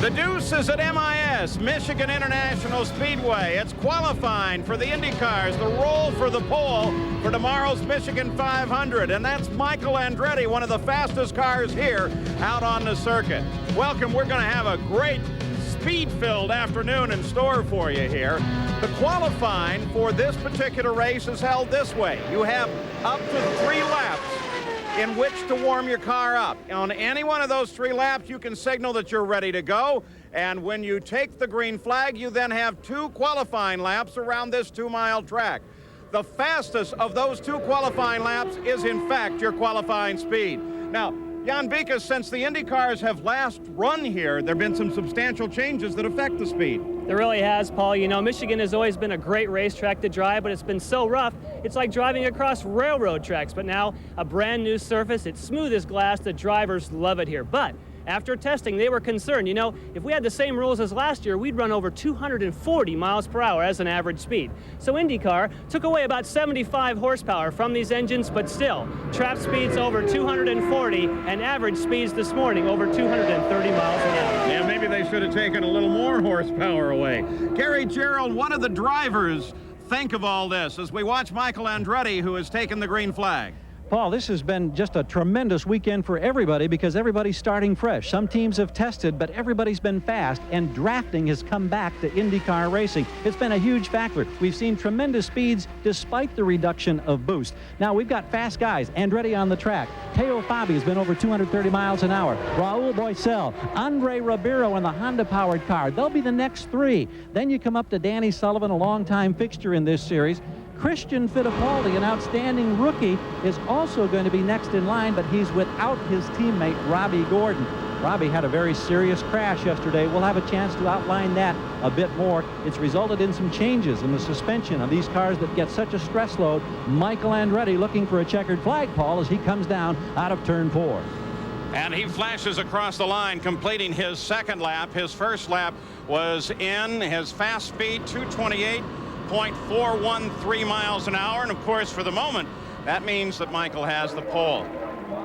The deuce is at MIS, Michigan International Speedway. It's qualifying for the IndyCars, the roll for the pole for tomorrow's Michigan 500. And that's Michael Andretti, one of the fastest cars here out on the circuit. Welcome. We're going to have a great speed-filled afternoon in store for you here. The qualifying for this particular race is held this way. You have up to 3 laps in which to warm your car up. On any one of those 3 laps, you can signal that you're ready to go. And when you take the green flag, you then have 2 qualifying laps around this 2-mile track. The fastest of those 2 qualifying laps is, in fact, your qualifying speed. Now, Jan Bikas, since the IndyCars have last run here, there have been some substantial changes that affect the speed. There really has, Paul. You know, Michigan has always been a great racetrack to drive, but it's been so rough, it's like driving across railroad tracks. But now, a brand new surface, it's smooth as glass, the drivers love it here. But after testing, they were concerned. You know, if we had the same rules as last year, we'd run over 240 miles per hour as an average speed. So IndyCar took away about 75 horsepower from these engines, but still, trap speeds over 240 and average speeds this morning over 230 miles an hour. Yeah, maybe they should have taken a little more horsepower away. Gary Gerould, what do the drivers think of all this as we watch Michael Andretti, who has taken the green flag? Paul, this has been just a tremendous weekend for everybody because everybody's starting fresh. Some teams have tested, but everybody's been fast, and drafting has come back to IndyCar racing. It's been a huge factor. We've seen tremendous speeds despite the reduction of boost. Now, we've got fast guys. Andretti on the track. Teo Fabi has been over 230 miles an hour. Raul Boesel, Andre Ribeiro in the Honda-powered car. They'll be the next 3. Then you come up to Danny Sullivan, a longtime fixture in this series. Christian Fittipaldi, an outstanding rookie, is also going to be next in line, but he's without his teammate, Robbie Gordon. Robbie had a very serious crash yesterday. We'll have a chance to outline that a bit more. It's resulted in some changes in the suspension of these cars that get such a stress load. Michael Andretti looking for a checkered flag, Paul, as he comes down out of turn 4. And he flashes across the line, completing his second lap. His first lap was in his fast speed, 228.413 miles an hour. And of course, for the moment, that means that Michael has the pole.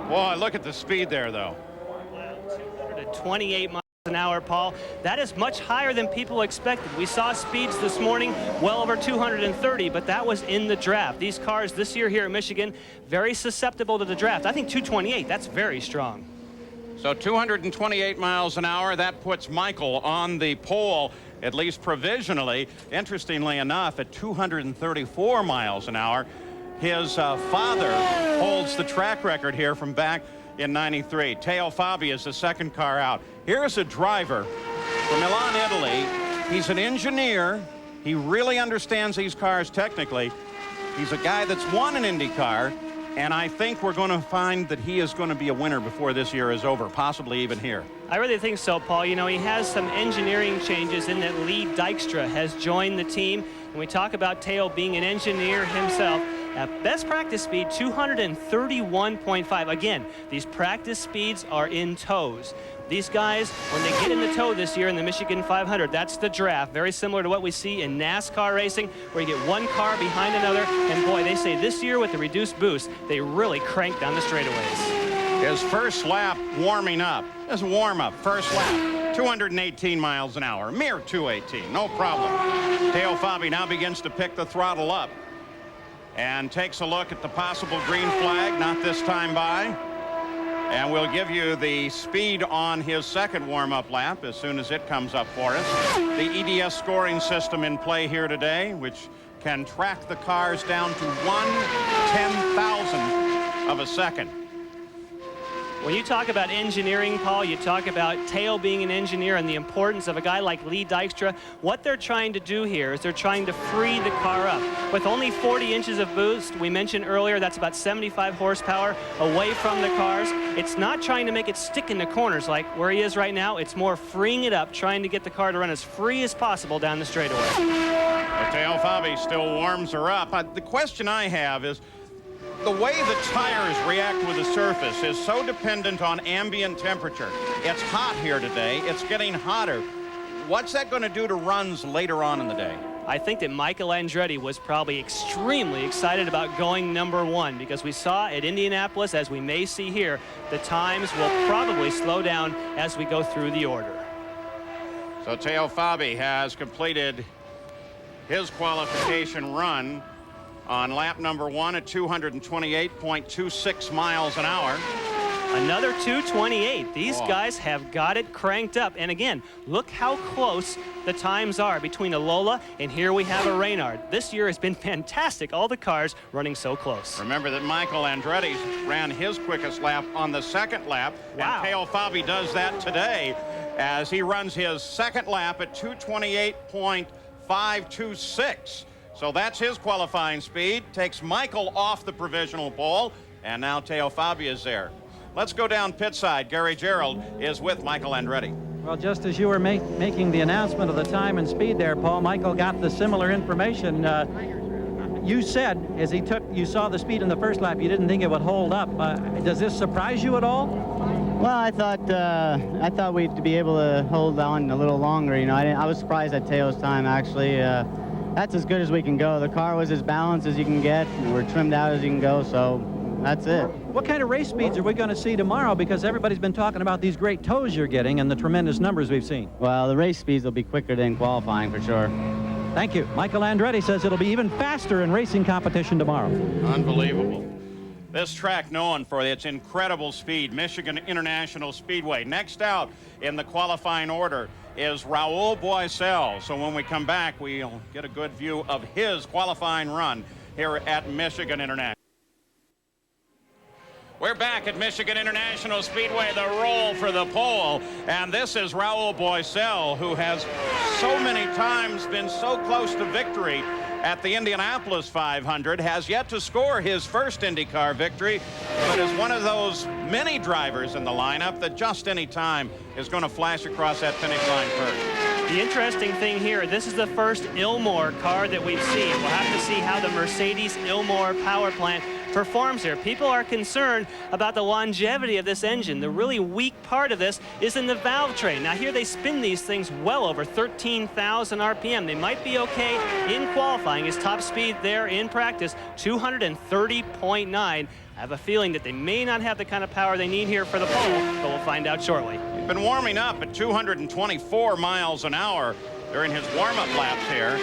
Boy, look at the speed there, though. Wow, 228 miles an hour, Paul. That is much higher than people expected. We saw speeds this morning well over 230, but that was in the draft. These cars this year here at Michigan, very susceptible to the draft. I think 228, that's very strong. So 228 miles an hour, that puts Michael on the pole, at least provisionally. Interestingly enough, at 234 miles an hour, his father holds the track record here from back in '93. Teo Fabi is the second car out. Here's a driver from Milan, Italy. He's an engineer. He really understands these cars technically. He's a guy that's won an IndyCar, and I think we're going to find that he is going to be a winner before this year is over, possibly even here. I really think so, Paul. You know, he has some engineering changes in that Lee Dykstra has joined the team. And we talk about Teo being an engineer himself. At best practice speed, 231.5. Again, these practice speeds are in tows. These guys, when they get in the tow this year in the Michigan 500, that's the draft. Very similar to what we see in NASCAR racing, where you get one car behind another. And boy, they say this year with the reduced boost, they really crank down the straightaways. His first lap warming up. This is a warm-up, first lap. 218 miles an hour, mere 218, no problem. Teo Fabi now begins to pick the throttle up and takes a look at the possible green flag, not this time by. And we'll give you the speed on his second warm-up lap as soon as it comes up for us. The EDS scoring system in play here today, which can track the cars down to 1/10,000th of a second. When you talk about engineering, Paul, you talk about Teo being an engineer and the importance of a guy like Lee Dykstra. What they're trying to do here is they're trying to free the car up. With only 40 inches of boost, we mentioned earlier, that's about 75 horsepower away from the cars. It's not trying to make it stick in the corners like where he is right now. It's more freeing it up, trying to get the car to run as free as possible down the straightaway. Well, Teo Fabi still warms her up. The question I have is, the way the tires react with the surface is so dependent on ambient temperature. It's hot here today. It's getting hotter. What's that going to do to runs later on in the day? I think that Michael Andretti was probably extremely excited about going #1 because we saw at Indianapolis, as we may see here, the times will probably slow down as we go through the order. So Teo Fabi has completed his qualification run on lap number 1 at 228.26 miles an hour. Another 228. These Oh. guys have got it cranked up. And again, look how close the times are between a Lola and here we have a Reynard. This year has been fantastic. All the cars running so close. Remember that Michael Andretti ran his quickest lap on the second lap. Wow. And Teo Fabi does that today as he runs his second lap at 228.526. So that's his qualifying speed. Takes Michael off the provisional pole. And now Teo Fabi is there. Let's go down pit side. Gary Gerould is with Michael Andretti. Well, just as you were making the announcement of the time and speed there, Paul, Michael got the similar information. You said, as you saw the speed in the first lap, you didn't think it would hold up. Does this surprise you at all? Well, I thought we'd be able to hold on a little longer. You know, I was surprised at Teo's time, actually. That's as good as we can go. The car was as balanced as you can get. We're trimmed out as you can go, so that's it. What kind of race speeds are we going to see tomorrow? Because everybody's been talking about these great tows you're getting and the tremendous numbers we've seen. Well, the race speeds will be quicker than qualifying for sure. Thank you. Michael Andretti says it'll be even faster in racing competition tomorrow. Unbelievable. This track known for its incredible speed, Michigan International Speedway. Next out in the qualifying order is Raul Boesel. So when we come back, we'll get a good view of his qualifying run here at Michigan International. We're back at Michigan International Speedway, the roll for the pole. And this is Raul Boesel, who has so many times been so close to victory at the Indianapolis 500, has yet to score his first IndyCar victory, but is one of those many drivers in the lineup that just any time is going to flash across that finish line first. The interesting thing here, this is the first Ilmor car that we've seen. We'll have to see how the Mercedes Ilmor power plant performs here. People are concerned about the longevity of this engine. The really weak part of this is in the valve train. Now here they spin these things well over 13,000 RPM. They might be okay in qualifying. His top speed there in practice, 230.9. I have a feeling that they may not have the kind of power they need here for the pole, but we'll find out shortly. He's been warming up at 224 miles an hour during his warm-up laps here.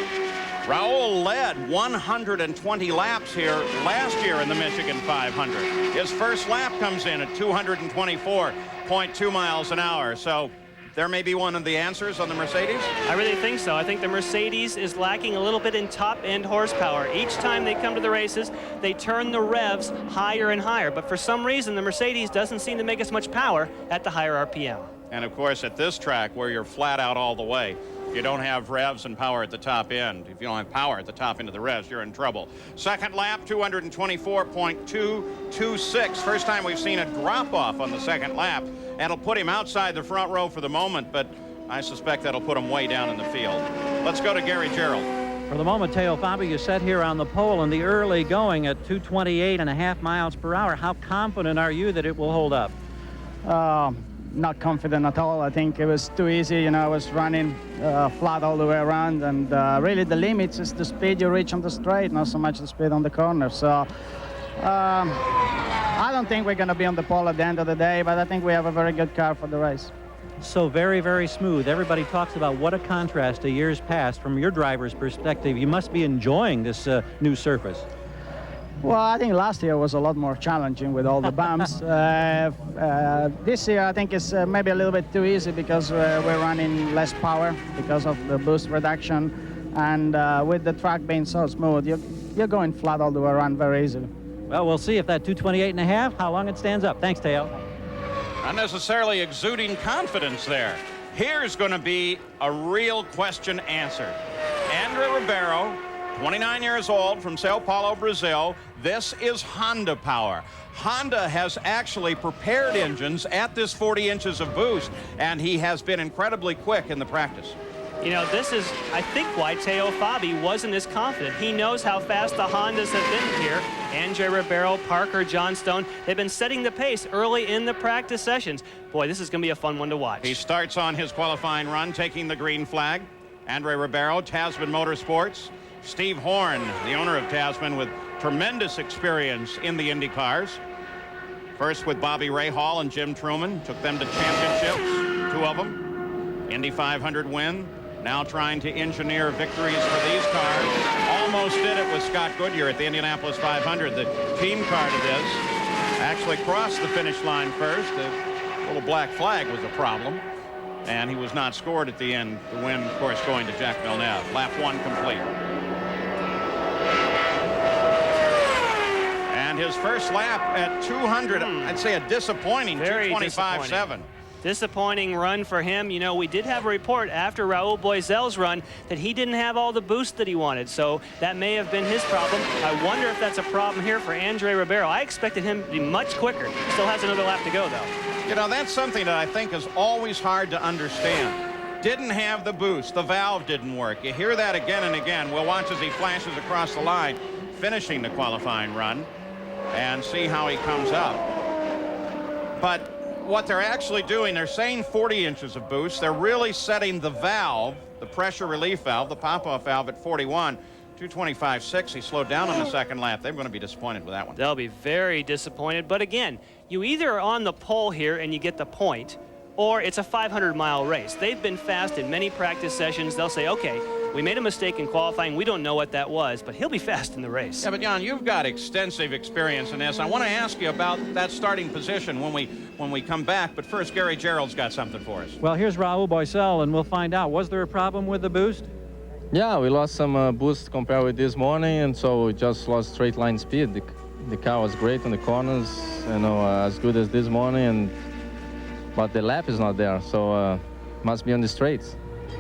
Raul led 120 laps here last year in the Michigan 500. His first lap comes in at 224.2 miles an hour. So there may be one of the answers on the Mercedes. I really think so. I think the Mercedes is lacking a little bit in top-end horsepower. Each time they come to the races, they turn the revs higher and higher. But for some reason, the Mercedes doesn't seem to make as much power at the higher RPM. And of course, at this track where you're flat out all the way, you don't have revs and power at the top end. If you don't have power at the top end of the revs, you're in trouble. Second lap, 224.226. First time we've seen a drop-off on the second lap. That'll put him outside the front row for the moment, but I suspect that'll put him way down in the field. Let's go to Gary Gerould. For the moment, Teo Fabi, you sat here on the pole in the early going at 228.5 miles per hour. How confident are you that it will hold up? Not confident at all. I think it was too easy. You know, I was running flat all the way around, and really the limits is the speed you reach on the straight, not so much the speed on the corner. So I don't think we're going to be on the pole at the end of the day, but I think we have a very good car for the race. So very, very smooth. Everybody talks about what a contrast to years past. From your driver's perspective, you must be enjoying this new surface. Well, I think last year was a lot more challenging with all the bumps. This year, I think it's maybe a little bit too easy because we're running less power because of the boost reduction. And with the track being so smooth, you're going flat all the way around very easily. Well, we'll see if that 228.5, how long it stands up. Thanks, Teo. Not necessarily exuding confidence there. Here's going to be a real question answered. Andre Ribeiro, 29 years old, from Sao Paulo, Brazil. This is Honda power. Honda has actually prepared engines at this 40 inches of boost, and he has been incredibly quick in the practice. You know, this is, I think, why Teo Fabi wasn't as confident. He knows how fast the Hondas have been here. Andre Ribeiro, Parker, Johnstone, they've been setting the pace early in the practice sessions. Boy, this is going to be a fun one to watch. He starts on his qualifying run, taking the green flag. Andre Ribeiro, Tasman Motorsports. Steve Horn, the owner of Tasman, with tremendous experience in the Indy cars. First with Bobby Rahal and Jim Truman, took them to championships, 2 of them. Indy 500 win. Now trying to engineer victories for these cars. Almost did it with Scott Goodyear at the Indianapolis 500. The team car to this actually crossed the finish line first. The little black flag was a problem, and he was not scored at the end. The win, of course, going to Jack Villeneuve. Lap 1 complete. And his first lap at 200, I'd say a disappointing 2:25.7. Disappointing run for him. You know, we did have a report after Raul Boesel's run that he didn't have all the boost that he wanted, so that may have been his problem. I wonder if that's a problem here for Andre Ribeiro. I expected him to be much quicker. Still has another lap to go, though. You know, that's something that I think is always hard to understand. Didn't have the boost. The valve didn't work. You hear that again and again. We'll watch as he flashes across the line, finishing the qualifying run, and see how he comes up. But what they're actually doing, they're saying 40 inches of boost. They're really setting the valve, the pressure relief valve, the pop-off valve at 41. 2:25.6. He slowed down on the second lap. They're going to be disappointed with that one. They'll be very disappointed. But again, you either are on the pole here and you get the point, or it's a 500-mile race. They've been fast in many practice sessions. They'll say, okay, we made a mistake in qualifying. We don't know what that was, but he'll be fast in the race. Yeah, but Jan, you've got extensive experience in this. I want to ask you about that starting position when we come back. But first, Gary Gerold's got something for us. Well, here's Raul Boesel, and we'll find out. Was there a problem with the boost? Yeah, we lost some boost compared with this morning, and so we just lost straight line speed. The car was great on the corners, you know, as good as this morning, but the lap is not there, so must be on the straights.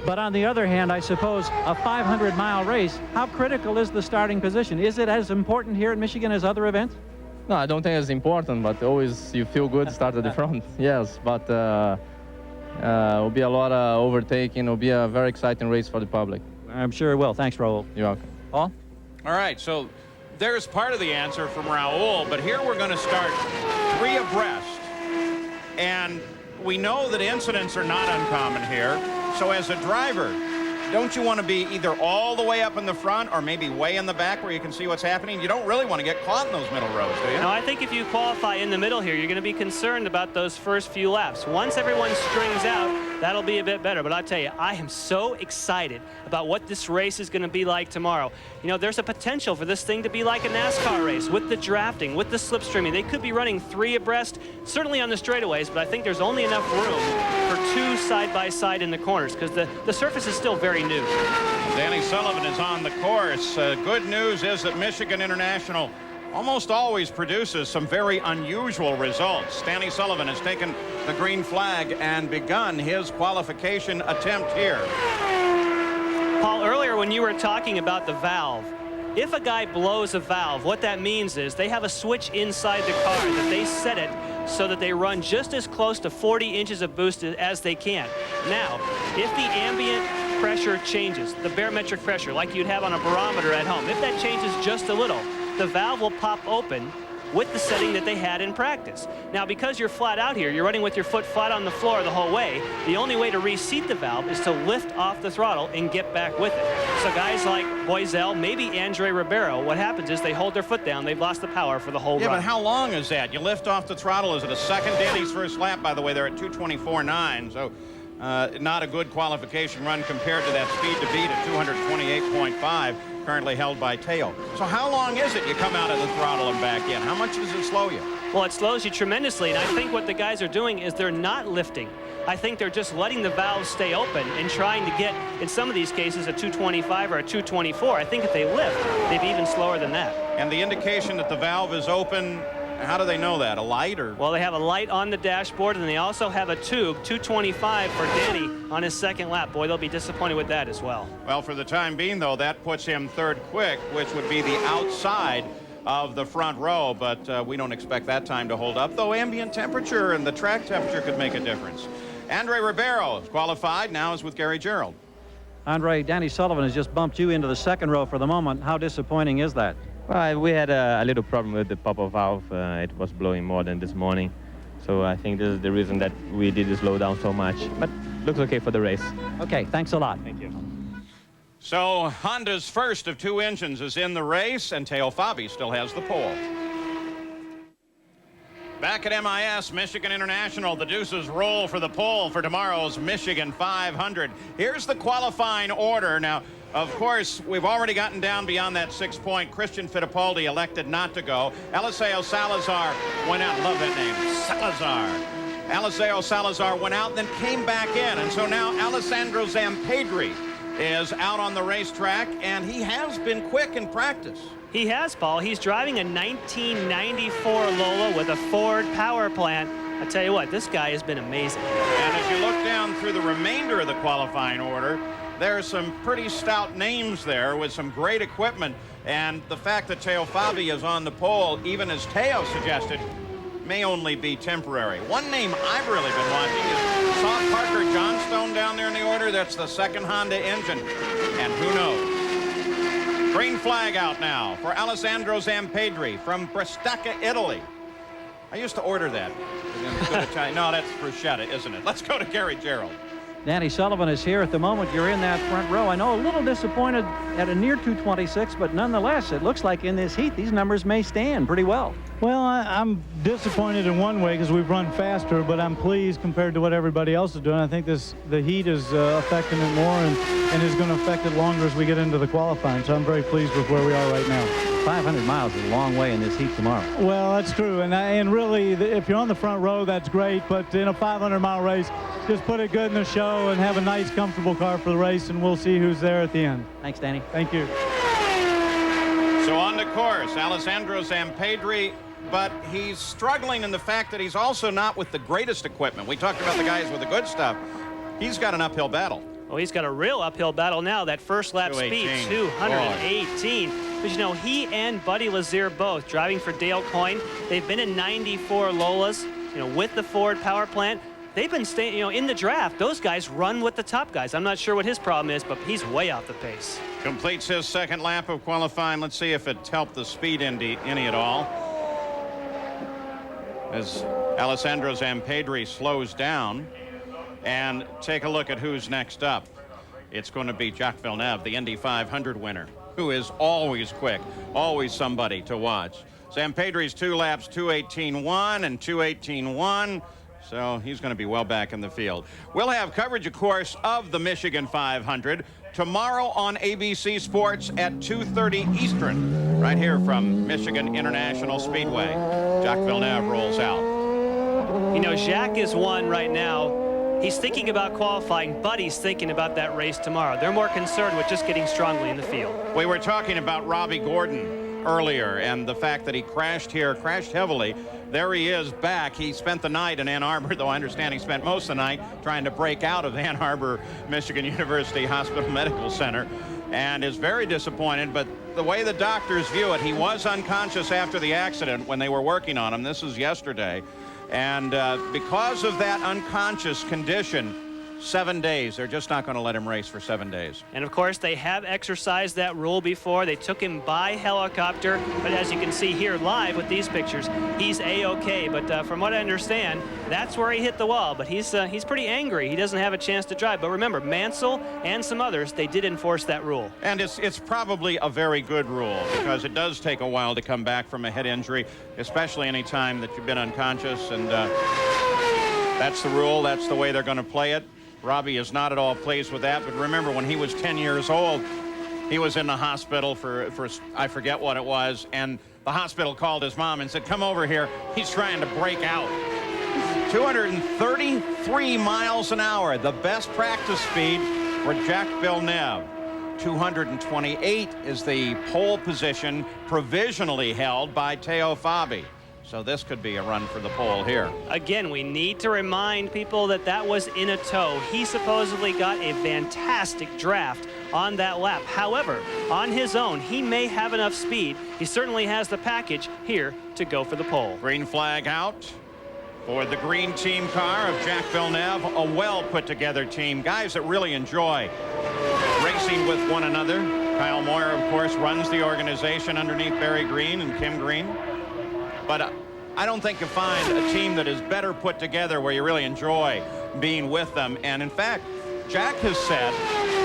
But on the other hand, I suppose a 500-mile race, how critical is the starting position? Is it as important here in Michigan as other events? No, I don't think it's important, but always you feel good start at the front. Yes, but it'll be a lot of overtaking. It'll be a very exciting race for the public. I'm sure it will. Thanks, Raul. You're welcome. Paul? All right, so there's part of the answer from Raul, but here we're going to start 3 abreast. And we know that incidents are not uncommon here. So as a driver, don't you want to be either all the way up in the front or maybe way in the back where you can see what's happening? You don't really want to get caught in those middle rows, do you? No, I think if you qualify in the middle here, you're going to be concerned about those first few laps. Once everyone strings out, that'll be a bit better. But I'll tell you, I am so excited about what this race is going to be like tomorrow. You know, there's a potential for this thing to be like a NASCAR race with the drafting, with the slipstreaming. They could be running 3 abreast, certainly on the straightaways, but I think there's only enough room for 2 side-by-side in the corners because the surface is still very new. Danny Sullivan is on the course. Good news is that Michigan International almost always produces some very unusual results. Danny Sullivan has taken the green flag and begun his qualification attempt here. Paul, earlier when you were talking about the valve, if a guy blows a valve, what that means is they have a switch inside the car that they set it so that they run just as close to 40 inches of boost as they can. Now, if the ambient pressure changes, the barometric pressure, like you'd have on a barometer at home, if that changes just a little, the valve will pop open with the setting that they had in practice. Now, because you're flat out here, you're running with your foot flat on the floor the whole way, the only way to reseat the valve is to lift off the throttle and get back with it. So guys like Boesel, maybe Andre Ribeiro, what happens is they hold their foot down, they've lost the power for the whole run. Yeah, but how long is that? You lift off the throttle. Is it a second? Danny's first lap, by the way, they're at 2:24.9, so not a good qualification run compared to that speed to beat at 228.5. currently held by Teo. So how long is it you come out of the throttle and back in? How much does it slow you? Well, it slows you tremendously, and I think what the guys are doing is they're not lifting. I think they're just letting the valves stay open and trying to get, in some of these cases, a 225 or a 224. I think if they lift, they'd be even slower than that. And the indication that the valve is open, how do they know that? A light or? Well, they have a light on the dashboard, and they also have a tube, 225 for Danny on his second lap. Boy, they'll be disappointed with that as well. Well, for the time being, though, that puts him third quick, which would be the outside of the front row, but we don't expect that time to hold up, though ambient temperature and the track temperature could make a difference. Andre Ribeiro is qualified, now is with Gary Gerold. Andre, Danny Sullivan has just bumped you into the second row for the moment. How disappointing is that? Well, we had a little problem with the pop-off valve. It was blowing more than this morning. So I think this is the reason that we did slow down so much. But looks okay for the race. Okay, thanks a lot. Thank you. So Honda's first of two engines is in the race, and Teo Fabi still has the pole. Back at MIS, Michigan International, the Deuces roll for the pole for tomorrow's Michigan 500. Here's the qualifying order. Now, of course, we've already gotten down beyond that 6 point. Christian Fittipaldi elected not to go. Eliseo Salazar went out. Love that name, Salazar. Eliseo Salazar went out, then came back in. And so now Alessandro Zampedri is out on the racetrack, and he has been quick in practice. He has, Paul. He's driving a 1994 Lola with a Ford power plant. I tell you what, this guy has been amazing. And as you look down through the remainder of the qualifying order, there are some pretty stout names there with some great equipment. And the fact that Teo Fabi is on the pole, even as Teo suggested, may only be temporary. One name I've really been watching is saw Parker Johnstone down there in the order. That's the second Honda engine. And who knows? Green flag out now for Alessandro Zampedri from Brestecca, Italy. I used to order that. No, that's bruschetta, isn't it? Let's go to Gary Gerould. Danny Sullivan is here at the moment. You're in that front row. I know a little disappointed at a near 226, but nonetheless, it looks like in this heat, these numbers may stand pretty well. Well, I'm disappointed in one way because we've run faster, but I'm pleased compared to what everybody else is doing. I think the heat is affecting it more and is going to affect it longer as we get into the qualifying. So I'm very pleased with where we are right now. 500 miles is a long way in this heat tomorrow. Well, that's true. And really, if you're on the front row, that's great. But in a 500-mile race, just put it good in the show and have a nice, comfortable car for the race, and we'll see who's there at the end. Thanks, Danny. Thank you. So on the course, Alessandro Zampedri, but he's struggling in the fact that he's also not with the greatest equipment. We talked about the guys with the good stuff. He's got an uphill battle. Oh, he's got a real uphill battle now. That first lap speed, 218. But you know, he and Buddy Lazier both driving for Dale Coyne. They've been in 94 Lolas, you know, with the Ford power plant. They've been staying, you know, in the draft. Those guys run with the top guys. I'm not sure what his problem is, but he's way off the pace. Completes his second lap of qualifying. Let's see if it's helped the speed any at all. As Alessandro Zampedri slows down. And take a look at who's next up. It's going to be Jacques Villeneuve, the Indy 500 winner, who is always quick, always somebody to watch. Zampedri's 2 laps, 2:18.1 and 2:18.1. So he's going to be well back in the field. We'll have coverage, of course, of the Michigan 500 tomorrow on ABC Sports at 2:30 Eastern, right here from Michigan International Speedway. Jacques Villeneuve rolls out. You know, Jacques is one right now. He's thinking about qualifying, but he's thinking about that race tomorrow. They're more concerned with just getting strongly in the field. We were talking about Robbie Gordon earlier and the fact that he crashed here, crashed heavily. There he is back. He spent the night in Ann Arbor, though I understand he spent most of the night trying to break out of Ann Arbor Michigan University Hospital Medical Center and is very disappointed. But the way the doctors view it, he was unconscious after the accident when they were working on him. This was yesterday. And because of that unconscious condition, 7 days. They're just not going to let him race for 7 days. And of course, they have exercised that rule before. They took him by helicopter, but as you can see here live with these pictures, he's A-OK. But from what I understand, that's where he hit the wall. But he's pretty angry. He doesn't have a chance to drive. But remember, Mansell and some others, they did enforce that rule. And it's probably a very good rule because it does take a while to come back from a head injury, especially any time that you've been unconscious. And that's the rule. That's the way they're going to play it. Robbie is not at all pleased with that, but remember when he was 10 years old, he was in the hospital for I forget what it was, and the hospital called his mom and said, come over here, he's trying to break out. 233 miles an hour, the best practice speed for Jacques Villeneuve. 228 is the pole position provisionally held by Teo Fabi. So this could be a run for the pole here. Again, we need to remind people that that was in a tow. He supposedly got a fantastic draft on that lap. However, on his own, he may have enough speed. He certainly has the package here to go for the pole. Green flag out for the green team car of Jacques Villeneuve. A well put together team. Guys that really enjoy racing with one another. Kyle Moyer, of course, runs the organization underneath Barry Green and Kim Green. But I don't think you'll find a team that is better put together where you really enjoy being with them. And in fact, Jack has said,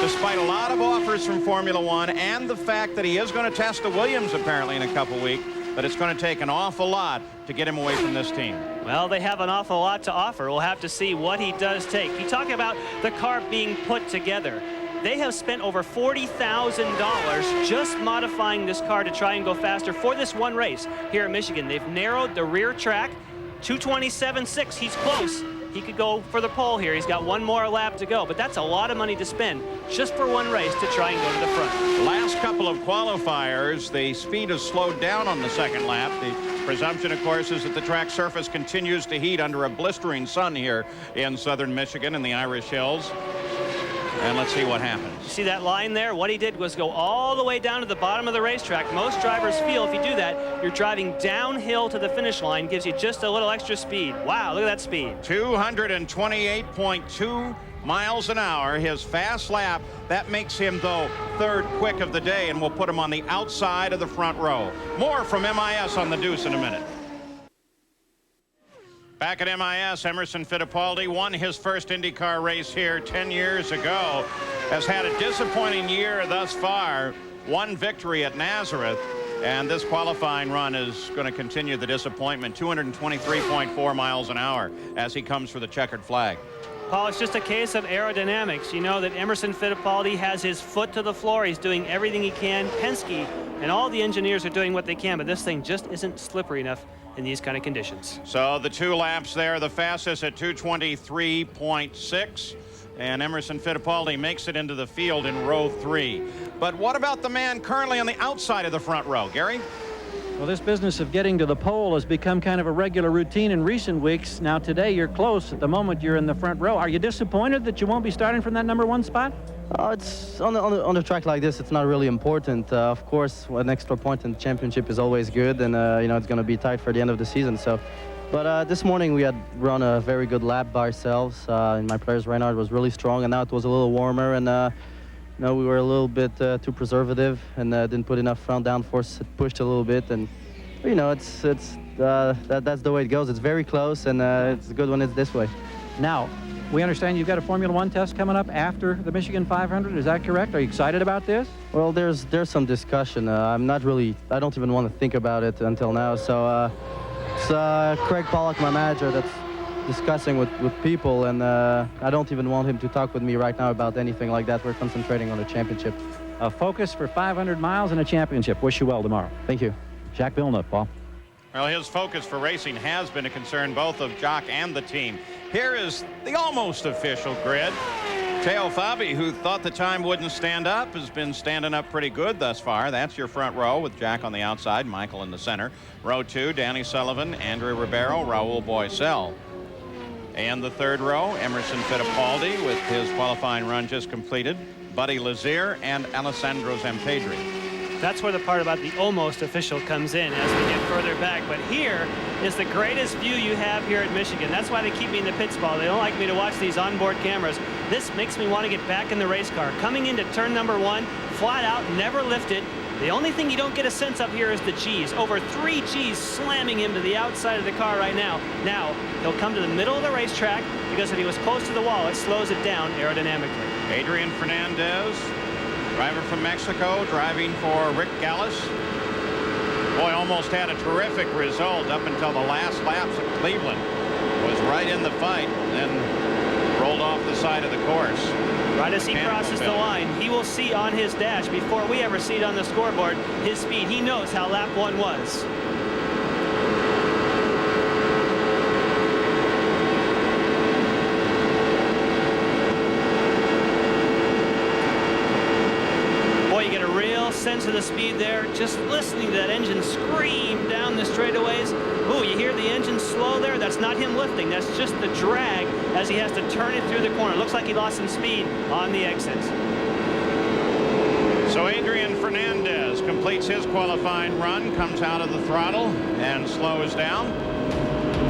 despite a lot of offers from Formula One and the fact that he is going to test the Williams apparently in a couple weeks, that it's going to take an awful lot to get him away from this team. Well, they have an awful lot to offer. We'll have to see what he does take. You talk about the car being put together. They have spent over $40,000 just modifying this car to try and go faster for this one race here at Michigan. They've narrowed the rear track, 227.6. He's close. He could go for the pole here. He's got one more lap to go, but that's a lot of money to spend just for one race to try and go to the front. Last couple of qualifiers, the speed has slowed down on the second lap. The presumption, of course, is that the track surface continues to heat under a blistering sun here in southern Michigan in the Irish Hills. And let's see what happens. You see that line there? What he did was go all the way down to the bottom of the racetrack. Most drivers feel if you do that, you're driving downhill to the finish line, gives you just a little extra speed. Wow, look at that speed. 228.2 miles an hour, his fast lap. That makes him, though, third quick of the day, and will put him on the outside of the front row. More from MIS on the Deuce in a minute. Back at MIS, Emerson Fittipaldi won his first IndyCar race here 10 years ago. Has had a disappointing year thus far. One victory at Nazareth, and this qualifying run is going to continue the disappointment. 223.4 miles an hour as he comes for the checkered flag. Paul, it's just a case of aerodynamics. You know that Emerson Fittipaldi has his foot to the floor. He's doing everything he can. Penske and all the engineers are doing what they can, but this thing just isn't slippery enough in these kind of conditions. So the 2 laps there, the fastest at 223.6, and Emerson Fittipaldi makes it into the field in row 3. But what about the man currently on the outside of the front row, Gary? Well, this business of getting to the pole has become kind of a regular routine in recent weeks. Now today you're close. At the moment you're in the front row. Are you disappointed that you won't be starting from that #1 spot? It's on a track like this, it's not really important. Of course, an extra point in the championship is always good, and you know, it's going to be tight for the end of the season. So, but this morning we had run a very good lap by ourselves, and my players Reinhard was really strong, and now it was a little warmer, and you know, we were a little bit too preservative and didn't put enough front downforce. It pushed a little bit, and you know, that's the way it goes. It's very close, and it's good when it's this way. Now, we understand you've got a Formula One test coming up after the Michigan 500. Is that correct? Are you excited about this? Well, there's some discussion. I don't even want to think about it until now. So it's Craig Pollock, my manager, that's discussing with people, and I don't even want him to talk with me right now about anything like that. We're concentrating on the championship. A focus for 500 miles and a championship. Wish you well tomorrow. Thank you. Jacques Villeneuve, Paul. Well, his focus for racing has been a concern both of Jock and the team. Here is the almost official grid. Teo Fabi, who thought the time wouldn't stand up, has been standing up pretty good thus far. That's your front row with Jack on the outside, Michael in the center. Row 2, Danny Sullivan, Andrew Ribeiro, Raul Boesel. And the third row, Emerson Fittipaldi with his qualifying run just completed, Buddy Lazier and Alessandro Zampedri. That's where the part about the almost official comes in as we get further back. But here is the greatest view you have here at Michigan. That's why they keep me in the pits, Paul. They don't like me to watch these onboard cameras. This makes me want to get back in the race car. Coming into turn #1, flat out, never lifted. The only thing you don't get a sense of here is the G's. Over 3 G's slamming him to the outside of the car right now. Now, he'll come to the middle of the racetrack because if he was close to the wall, it slows it down aerodynamically. Adrian Fernandez, driver from Mexico, driving for Rick Gallus. Boy, almost had a terrific result up until the last laps at Cleveland. Was right in the fight, then rolled off the side of the course. Right as he crosses the line, he will see on his dash, before we ever see it on the scoreboard, his speed. He knows how lap 1 was. Sense of the speed there, just listening to that engine scream down the straightaways. Ooh, you hear the engine slow there? That's not him lifting, that's just the drag as he has to turn it through the corner. Looks like he lost some speed on the exit. So Adrian Fernandez completes his qualifying run, comes out of the throttle and slows down.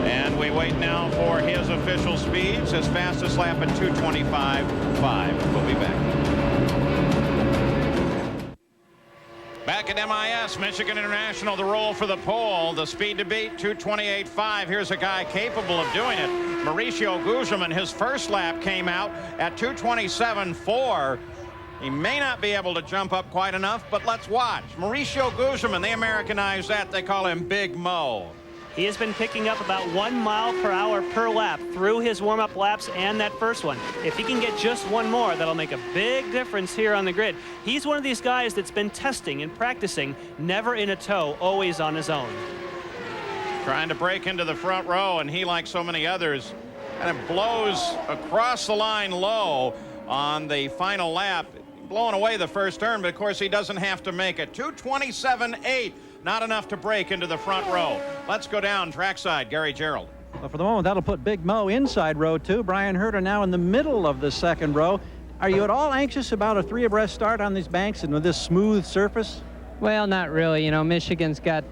And we wait now for his official speeds. His fastest lap at 2:25.5. We'll be back. Back at MIS, Michigan International, the roll for the pole. The speed to beat, 2:28.5. Here's a guy capable of doing it. Mauricio Gugelmin, his first lap came out at 2:27.4. He may not be able to jump up quite enough, but let's watch. Mauricio Gugelmin, they Americanize that. They call him Big Mo. He has been picking up about 1 mile per hour per lap through his warm-up laps and that first one. If he can get just one more, that'll make a big difference here on the grid. He's one of these guys that's been testing and practicing, never in a tow, always on his own. Trying to break into the front row, and he, like so many others, kind of blows across the line low on the final lap, blowing away the first turn, but of course he doesn't have to make it. 2:27.8. Not enough to break into the front row. Let's go down trackside. Gary Gerould. Well, for the moment, that'll put Big Mo inside row 2. Brian Herta now in the middle of the second row. Are you at all anxious about a 3 abreast start on these banks and with this smooth surface? Well, not really. You know, Michigan's got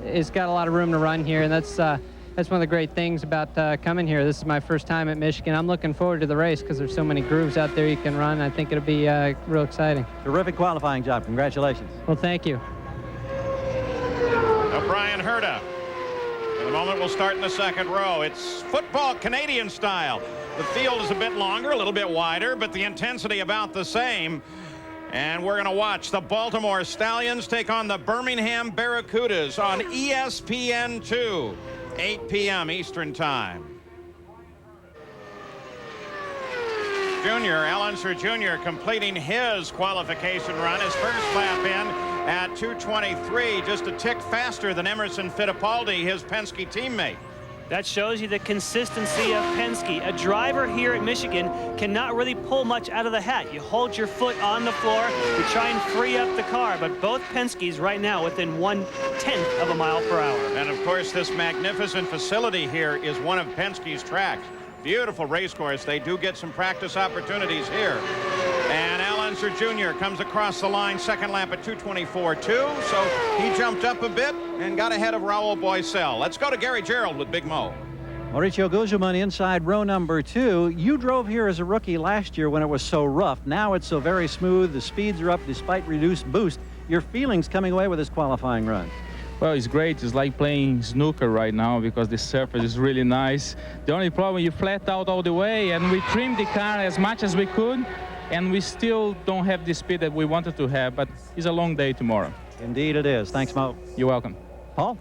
it's got a lot of room to run here, and that's one of the great things about coming here. This is my first time at Michigan. I'm looking forward to the race because there's so many grooves out there you can run. I think it'll be real exciting. Terrific qualifying job. Congratulations. Well, thank you. Brian Herta. In a moment, we'll start in the second row. It's football Canadian style. The field is a bit longer, a little bit wider, but the intensity about the same. And we're going to watch the Baltimore Stallions take on the Birmingham Barracudas on ESPN2, 8 p.m. Eastern Time. Al Unser Jr. completing his qualification run, his first lap in at 2:23, just a tick faster than Emerson Fittipaldi, his Penske teammate. That shows you the consistency of Penske. A driver here at Michigan cannot really pull much out of the hat. You hold your foot on the floor, you try and free up the car, but both Penskes right now within 1/10 of a mile per hour. And of course, this magnificent facility here is one of Penske's tracks. Beautiful race course. They do get some practice opportunities here. And Al Unser Jr. comes across the line, second lap at 2:24.2. So he jumped up a bit and got ahead of Raul Boesel. Let's go to Gary Gerould with Big Mo. Mauricio Gugelmin inside row number 2. You drove here as a rookie last year when it was so rough. Now it's so very smooth. The speeds are up despite reduced boost. Your feelings coming away with this qualifying run? Well, it's great. It's like playing snooker right now because the surface is really nice. The only problem, you flat out all the way, and we trimmed the car as much as we could, and we still don't have the speed that we wanted to have, but it's a long day tomorrow. Indeed it is. Thanks, Mo. You're welcome. Paul?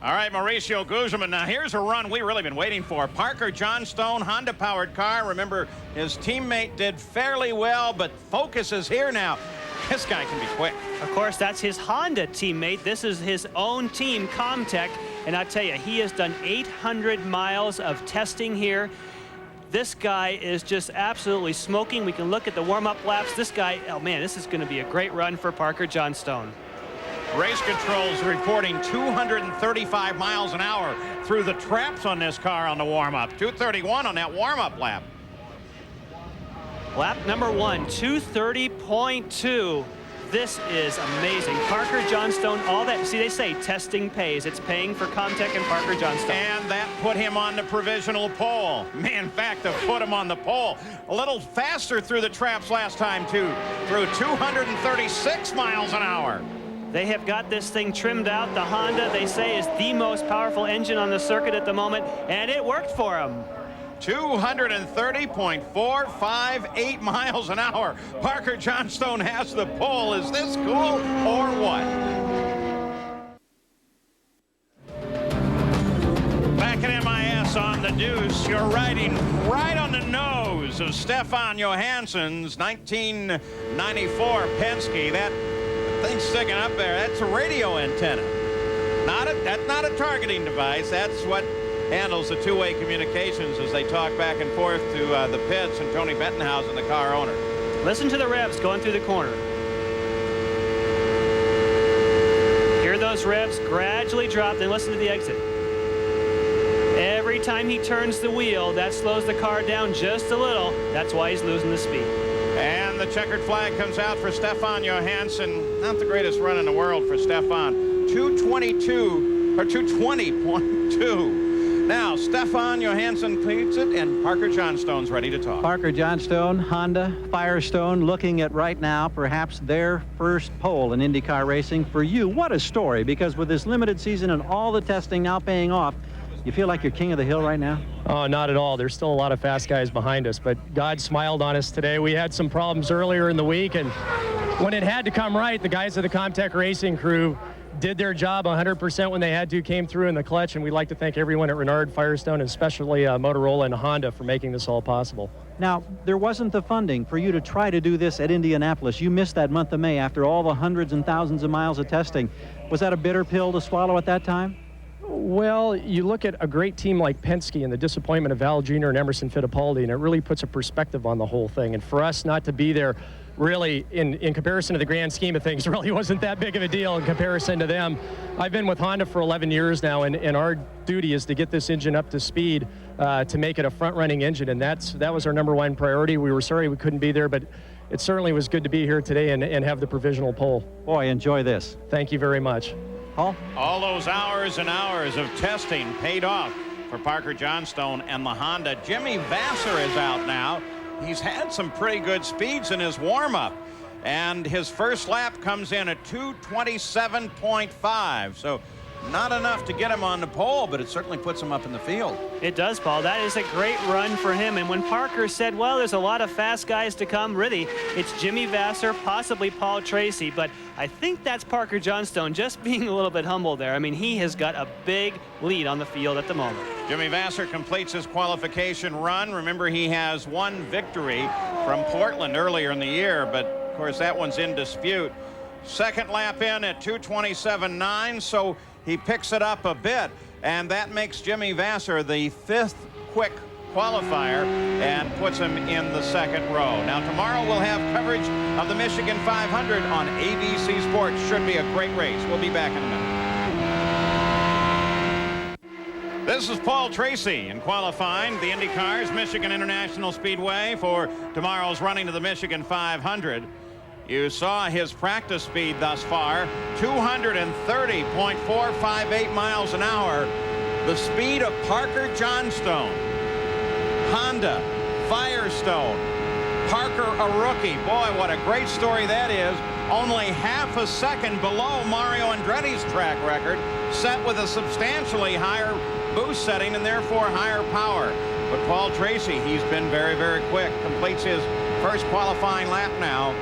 All right, Mauricio Gugelmin. Now, here's a run we've really been waiting for. Parker Johnstone, Honda-powered car. Remember, his teammate did fairly well, but focus is here now. This guy can be quick. Of course, that's his Honda teammate. This is his own team, Comtech. And I tell you, he has done 800 miles of testing here. This guy is just absolutely smoking. We can look at the warm-up laps. This guy, oh man, this is going to be a great run for Parker Johnstone. Race controls reporting 235 miles an hour through the traps on this car on the warm-up. 231 on that warm-up lap. Lap number 1, 230.2. This is amazing. Parker Johnstone, all that, see, they say testing pays. It's paying for Comtech and Parker Johnstone. And that put him on the provisional pole. In fact, to put him on the pole. A little faster through the traps last time, too. Through 236 miles an hour. They have got this thing trimmed out. The Honda, they say, is the most powerful engine on the circuit at the moment, and it worked for him. 230.458 miles an hour. Parker Johnstone has the pole. Is this cool or what? Back at MIS on the deuce, you're riding right on the nose of Stefan Johansson's 1994 Penske. That thing sticking up there, that's a radio antenna. That's not a targeting device. That's what handles the two-way communications as they talk back and forth to the pits and Tony Bettenhausen, the car owner. Listen to the revs going through the corner. Hear those revs gradually drop, then listen to the exit. Every time he turns the wheel, that slows the car down just a little. That's why he's losing the speed. And the checkered flag comes out for Stefan Johansson. Not the greatest run in the world for Stefan. 220.2. Now, Stefan Johansson cleats it, and Parker Johnstone's ready to talk. Parker Johnstone, Honda, Firestone, looking at right now perhaps their first pole in IndyCar racing. For you, what a story, because with this limited season and all the testing now paying off, you feel like you're king of the hill right now? Oh, not at all. There's still a lot of fast guys behind us, but God smiled on us today. We had some problems earlier in the week, and when it had to come right, the guys of the Comtech Racing crew did their job 100% when they had to, came through in the clutch, and we'd like to thank everyone at Renard, Firestone, and especially Motorola and Honda for making this all possible. Now, there wasn't the funding for you to try to do this at Indianapolis. You missed that month of May after all the hundreds and thousands of miles of testing. Was that a bitter pill to swallow at that time? Well, you look at a great team like Penske and the disappointment of Val Jr. and Emerson Fittipaldi, and it really puts a perspective on the whole thing. And for us not to be there, really, in comparison to the grand scheme of things, really wasn't that big of a deal in comparison to them. I've been with Honda for 11 years now, and our duty is to get this engine up to speed to make it a front-running engine, and that was our #1 priority. We were sorry we couldn't be there, but it certainly was good to be here today and have the provisional pole. Boy, enjoy this. Thank you very much. Paul? All those hours and hours of testing paid off for Parker Johnstone and the Honda. Jimmy Vasser is out now. He's had some pretty good speeds in his warm-up, and his first lap comes in at 2:27.5. So not enough to get him on the pole, but it certainly puts him up in the field. It does, Paul. That is a great run for him. And when Parker said, well, there's a lot of fast guys to come, really, it's Jimmy Vasser, possibly Paul Tracy. But I think that's Parker Johnstone just being a little bit humble there. I mean, he has got a big lead on the field at the moment. Jimmy Vasser completes his qualification run. Remember, he has one victory from Portland earlier in the year, but of course that one's in dispute. Second lap in at 2:27.9, so he picks it up a bit, and that makes Jimmy Vasser the 5th quick qualifier and puts him in the second row. Now tomorrow we'll have coverage of the Michigan 500 on ABC Sports. Should be a great race. We'll be back in a minute. This is Paul Tracy in qualifying the IndyCars Michigan International Speedway for tomorrow's running of the Michigan 500. You saw his practice speed thus far, 230.458 miles an hour. The speed of Parker Johnstone, Honda, Firestone, Parker a rookie. Boy, what a great story that is. Only half a second below Mario Andretti's track record, set with a substantially higher boost setting and therefore higher power. But Paul Tracy, he's been very, very quick. Completes his first qualifying lap now.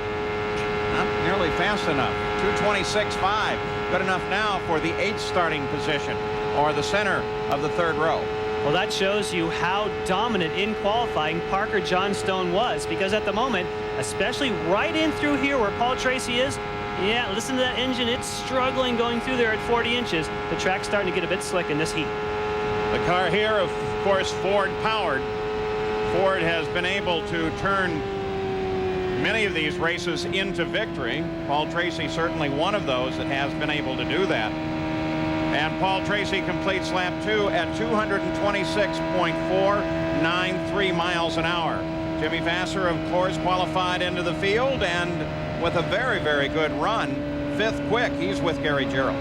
Not nearly fast enough. 2:26.5. Good enough now for the 8th starting position, or the center of the 3rd row. Well, that shows you how dominant in qualifying Parker Johnstone was, because at the moment, especially right in through here where Paul Tracy is, yeah, listen to that engine. It's struggling going through there at 40 inches. The track's starting to get a bit slick in this heat. The car here, of course, Ford powered. Ford has been able to turn many of these races into victory. Paul Tracy certainly one of those that has been able to do that. And Paul Tracy completes lap 2 at 226.493 miles an hour. Jimmy Vasser, of course, qualified into the field and with a very, very good run. 5th quick. He's with Gary Gerould.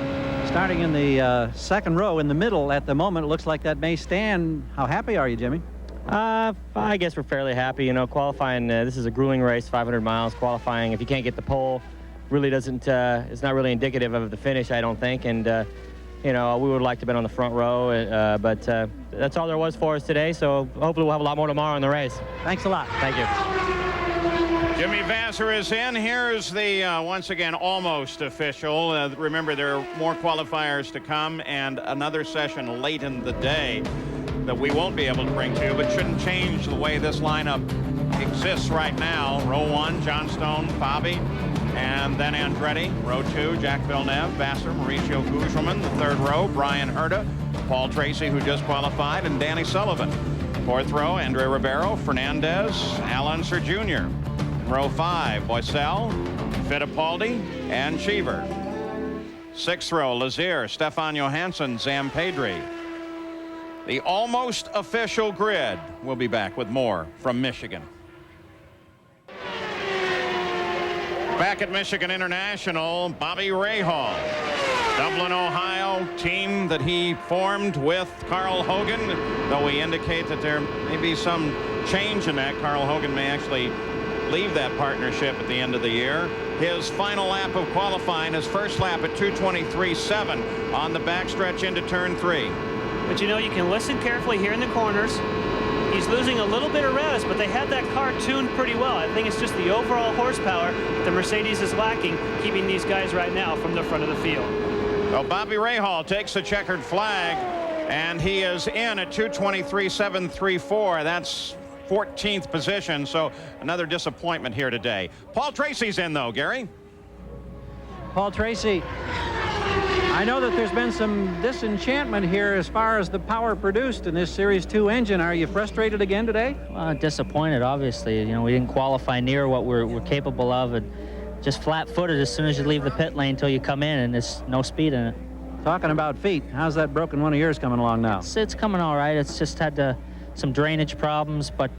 Starting in the second row in the middle at the moment. It looks like that may stand. How happy are you, Jimmy? I guess we're fairly happy. You know, qualifying, this is a grueling race, 500 miles. Qualifying, if you can't get the pole, really doesn't, it's not really indicative of the finish, I don't think. And, you know, we would like to have been on the front row, but that's all there was for us today. So hopefully we'll have a lot more tomorrow in the race. Thanks a lot. Thank you. Jimmy Vasser is in. Here's the, once again, almost official. Remember, there are more qualifiers to come and another session late in the day that we won't be able to bring to you, but shouldn't change the way this lineup exists right now. Row 1, Johnstone, Bobby, and then Andretti. Row 2, Jack Villeneuve, Vasser, Mauricio Gugelmin. The 3rd row, Brian Herta, Paul Tracy, who just qualified, and Danny Sullivan. 4th row, Andre Ribeiro, Fernandez, Al Unser Jr. Row 5, Boissel, Fittipaldi, and Cheever. 6th row, Lazier, Stefan Johansson, Zampedri. The almost official grid. We'll be back with more from Michigan. Back at Michigan International, Bobby Rahal. Dublin, Ohio, team that he formed with Carl Hogan, though we indicate that there may be some change in that. Carl Hogan may actually leave that partnership at the end of the year. His final lap of qualifying, his first lap at 2:23.7 on the backstretch into turn 3. But you know, you can listen carefully here in the corners. He's losing a little bit of revs, but they had that car tuned pretty well. I think it's just the overall horsepower that the Mercedes is lacking, keeping these guys right now from the front of the field. So Bobby Rahal takes the checkered flag, and he is in at 2:23.734. That's 14th position, so another disappointment here today. Paul Tracy's in, though, Gary. Paul Tracy, I know that there's been some disenchantment here as far as the power produced in this Series 2 engine. Are you frustrated again today? Well, disappointed, obviously. You know, we didn't qualify near what we're capable of, and just flat-footed as soon as you leave the pit lane until you come in, and there's no speed in it. Talking about feet, how's that broken one of yours coming along now? It's coming all right. It's just had some drainage problems, but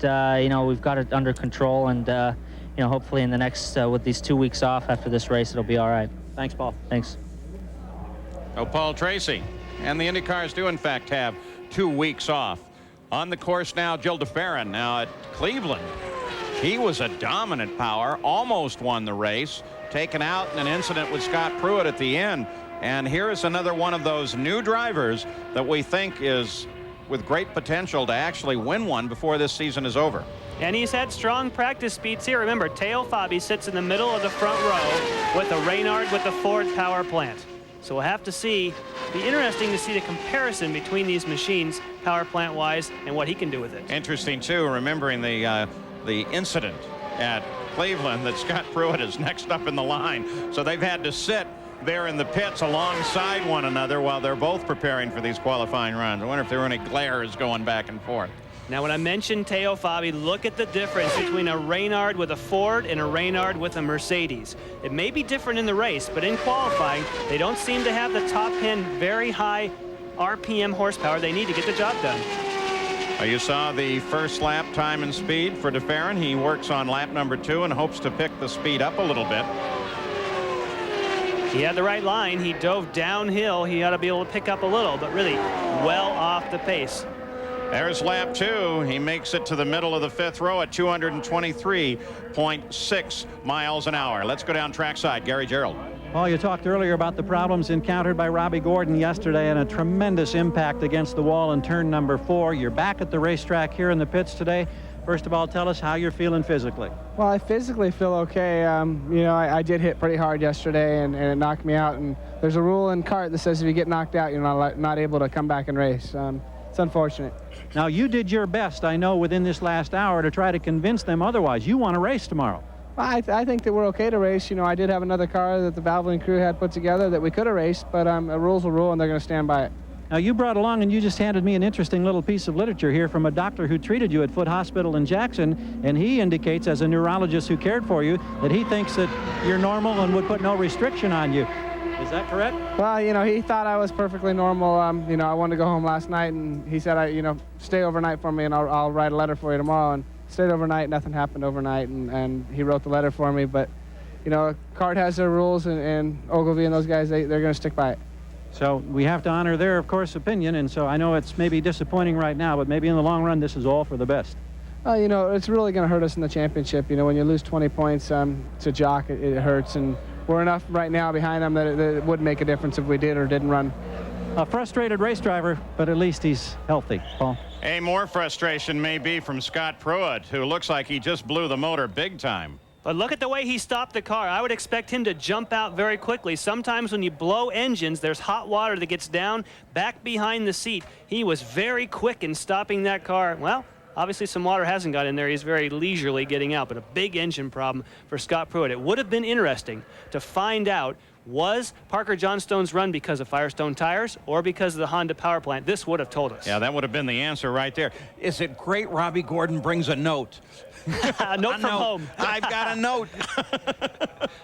you know, we've got it under control, and you know, hopefully in the next with these 2 weeks off after this race, it'll be all right. Thanks, Paul. Thanks. Oh, Paul Tracy, and the IndyCars do in fact have 2 weeks off. On the course now, Gil de Ferran now at Cleveland. He was a dominant power, almost won the race, taken out in an incident with Scott Pruitt at the end. And here is another one of those new drivers that we think is with great potential to actually win one before this season is over. And he's had strong practice speeds here. Remember, Teo Fabi sits in the middle of the front row with a Reynard with the Ford power plant. So we'll have to see. Be interesting to see the comparison between these machines, power plant wise, and what he can do with it. Interesting too, remembering the incident at Cleveland, that Scott Pruitt is next up in the line. So they've had to sit there in the pits alongside one another while they're both preparing for these qualifying runs. I wonder if there were any glares going back and forth. Now, when I mentioned Teo Fabi, look at the difference between a Reynard with a Ford and a Reynard with a Mercedes. It may be different in the race, but in qualifying, they don't seem to have the top end, very high RPM horsepower they need to get the job done. You saw the first lap time and speed for de Ferran. He works on lap number 2 and hopes to pick the speed up a little bit. He had the right line. He dove downhill. He ought to be able to pick up a little, but really well off the pace. There's lap 2. He makes it to the middle of the 5th row at 223.6 miles an hour. Let's go down trackside. Gary Gerould. Paul, you talked earlier about the problems encountered by Robbie Gordon yesterday and a tremendous impact against the wall in turn number 4. You're back at the racetrack here in the pits today. First of all, tell us how you're feeling physically. Well, I physically feel okay. You know, I did hit pretty hard yesterday, and it knocked me out. And there's a rule in kart that says if you get knocked out, you're not able to come back and race. It's unfortunate. Now, you did your best, I know, within this last hour to try to convince them otherwise. You want to race tomorrow. I think that we're okay to race. You know, I did have another car that the Valvoline crew had put together that we could have raced, but a rule's a rule, and they're going to stand by it. Now, you brought along, and you just handed me an interesting little piece of literature here from a doctor who treated you at Foot Hospital in Jackson, and he indicates, as a neurologist who cared for you, that he thinks that you're normal and would put no restriction on you. Is that correct? Well, you know, he thought I was perfectly normal. You know, I wanted to go home last night, and he said, you know, stay overnight for me, and I'll write a letter for you tomorrow. And stayed overnight. Nothing happened overnight, and he wrote the letter for me. But, you know, kart has their rules, and Ogilvy and those guys, they're going to stick by it. So we have to honor their, of course, opinion, and so I know it's maybe disappointing right now, but maybe in the long run, this is all for the best. You know, it's really going to hurt us in the championship. You know, when you lose 20 points to Jock, it hurts, and we're enough right now behind them that it would make a difference if we did or didn't run. A frustrated race driver, but at least he's healthy, Paul. More frustration may be from Scott Pruitt, who looks like he just blew the motor big time. But look at the way he stopped the car. I would expect him to jump out very quickly. Sometimes when you blow engines, there's hot water that gets down back behind the seat. He was very quick in stopping that car. Well, obviously some water hasn't got in there. He's very leisurely getting out, but a big engine problem for Scott Pruitt. It would have been interesting to find out, was Parker Johnstone's run because of Firestone tires or because of the Honda power plant? This would have told us. Yeah, that would have been the answer right there. Is it great Robbie Gordon brings a note? A note from home. I've got a note.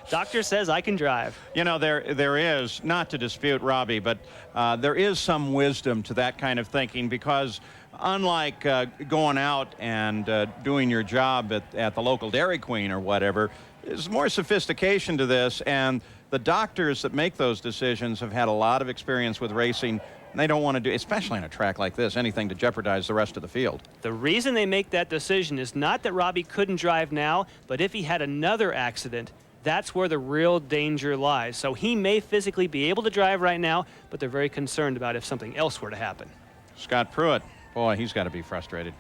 Doctor says I can drive. You know, there is, not to dispute Robbie, but there is some wisdom to that kind of thinking, because unlike going out and doing your job at the local Dairy Queen or whatever, there's more sophistication to this, and the doctors that make those decisions have had a lot of experience with racing. And they don't want to do, especially on a track like this, anything to jeopardize the rest of the field. The reason they make that decision is not that Robbie couldn't drive now, but if he had another accident, that's where the real danger lies. So he may physically be able to drive right now, but they're very concerned about if something else were to happen. Scott Pruitt, boy, he's got to be frustrated.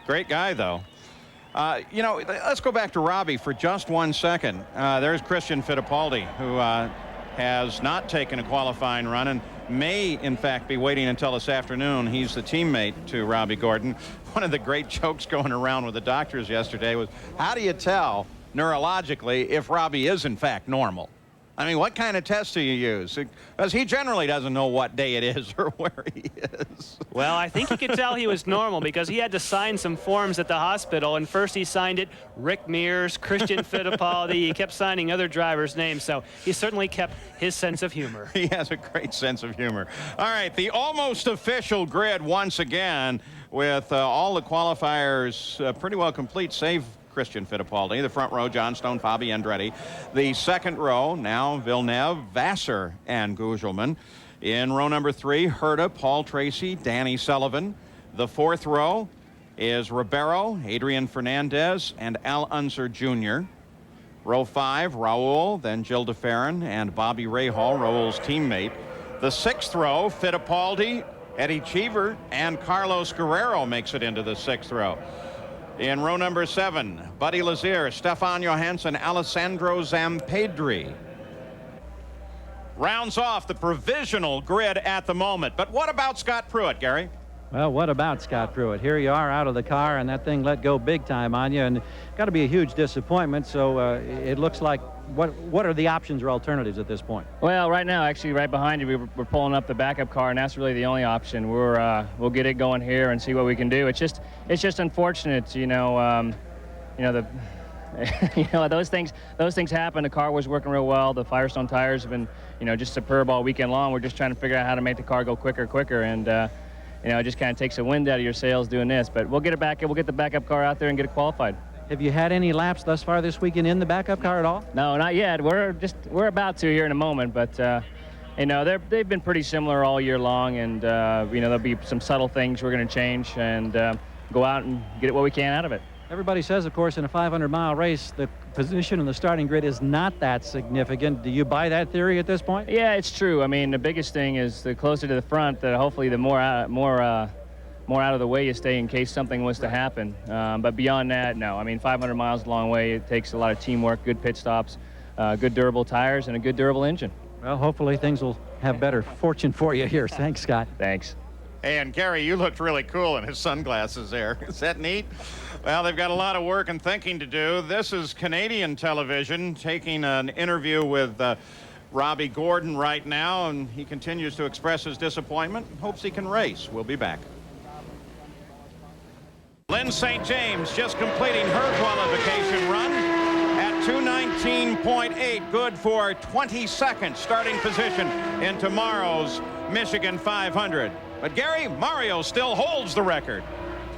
Great guy, though. You know, let's go back to Robbie for just 1 second. There's Christian Fittipaldi, who has not taken a qualifying run and may, in fact, be waiting until this afternoon. He's the teammate to Robbie Gordon. One of the great jokes going around with the doctors yesterday was, how do you tell neurologically if Robbie is, in fact, normal? I mean, what kind of test do you use? Because he generally doesn't know what day it is or where he is. Well, I think he could tell he was normal because he had to sign some forms at the hospital, and first he signed it Rick Mears, Christian Fittipaldi. He kept signing other drivers' names, so he certainly kept his sense of humor. He has a great sense of humor. All right, the almost official grid once again with all the qualifiers pretty well complete, save Christian Fittipaldi. The front row, Johnstone, Fabi Andretti. The second row, now Villeneuve, Vassar, and Gugelmin. In row number 3, Herta, Paul Tracy, Danny Sullivan. The fourth row is Ribeiro, Adrian Fernandez, and Al Unser Jr. Row 5, Raul, then Gil de Ferran, and Bobby Rahal, Raul's teammate. The sixth row, Fittipaldi, Eddie Cheever, and Carlos Guerrero makes it into the sixth row. In row number 7, Buddy Lazier, Stefan Johansson, Alessandro Zampedri. Rounds off the provisional grid at the moment. But what about Scott Pruitt, Gary? Well, what about Scott Pruitt? Here you are out of the car, and that thing let go big time on you, and got to be a huge disappointment. So it looks like, what are the options or alternatives at this point? Well, right now, actually, right behind you, we're pulling up the backup car, and that's really the only option. We'll get it going here and see what we can do. It's just unfortunate, you know, those things happen. The car was working real well. The Firestone tires have been, just superb all weekend long. We're just trying to figure out how to make the car go quicker, and it just kind of takes the wind out of your sails doing this. But we'll get it back, and we'll get the backup car out there and get it qualified. Have you had any laps thus far this weekend in the backup car at all? No, not yet. We're about to here in a moment, but they've been pretty similar all year long, and there'll be some subtle things we're going to change and go out and get what we can out of it. Everybody says, of course, in a 500-mile race, the position in the starting grid is not that significant. Do you buy that theory at this point? Yeah, it's true. I mean, the biggest thing is the closer to the front, that hopefully the more out of the way you stay in case something was to happen. But beyond that, no. I mean, 500 miles is a long way. It takes a lot of teamwork, good pit stops, good durable tires, and a good durable engine. Well, hopefully things will have better fortune for you here. Thanks, Scott. Thanks. Hey, and Gary, you looked really cool in his sunglasses there. Is that neat? Well, they've got a lot of work and thinking to do. This is Canadian television taking an interview with Robbie Gordon right now, and he continues to express his disappointment and hopes he can race. We'll be back. Lynn St. James just completing her qualification run at 2:19.8, good for 22nd starting position in tomorrow's Michigan 500. But Gary, Mario still holds the record.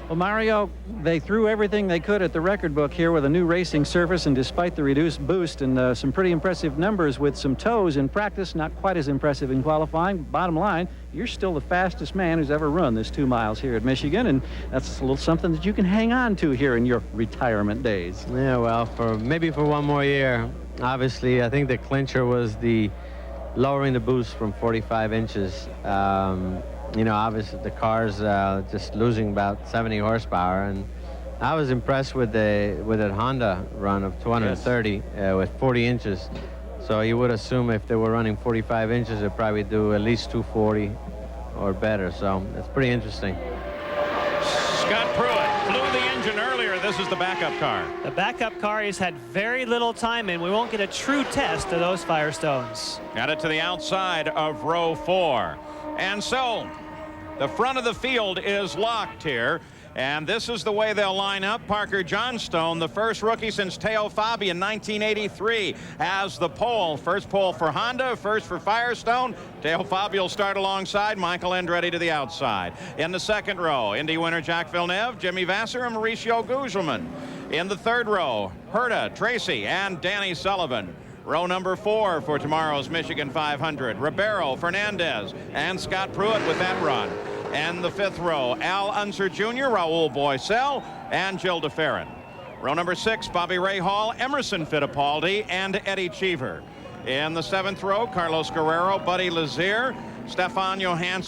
Well, Mario, they threw everything they could at the record book here with a new racing surface, and despite the reduced boost and some pretty impressive numbers with some toes in practice, not quite as impressive in qualifying. Bottom line, you're still the fastest man who's ever run this 2 miles here at Michigan, and that's a little something that you can hang on to here in your retirement days. Yeah, well, maybe for one more year. Obviously, I think the clincher was the lowering the boost from 45 inches. Obviously the car's just losing about 70 horsepower, and I was impressed with that Honda run of 230 with 40 inches. So you would assume if they were running 45 inches, they'd probably do at least 240 or better. So it's pretty interesting. Scott Pruitt flew the engine earlier. This is the backup car. The backup car has had very little time, and we won't get a true test of those Firestones. Got it to the outside of row 4. And so the front of the field is locked here, and this is the way they'll line up. Parker Johnstone, the first rookie since Teo Fabi in 1983, has the pole. First pole for Honda, first for Firestone. Teo Fabi will start alongside, Michael Andretti to the outside. In the second row, Indy winner Jacques Villeneuve, Jimmy Vassar, and Mauricio Gugelmin. In the third row, Herta, Tracy, and Danny Sullivan. Row number 4 for tomorrow's Michigan 500. Ribeiro, Fernandez, and Scott Pruitt with that run. And the fifth row, Al Unser Jr., Raul Boesel, and Gil de Ferran. Row number 6, Bobby Rahal, Emerson Fittipaldi, and Eddie Cheever. In the seventh row, Carlos Guerrero, Buddy Lazier, Stefan Johansson.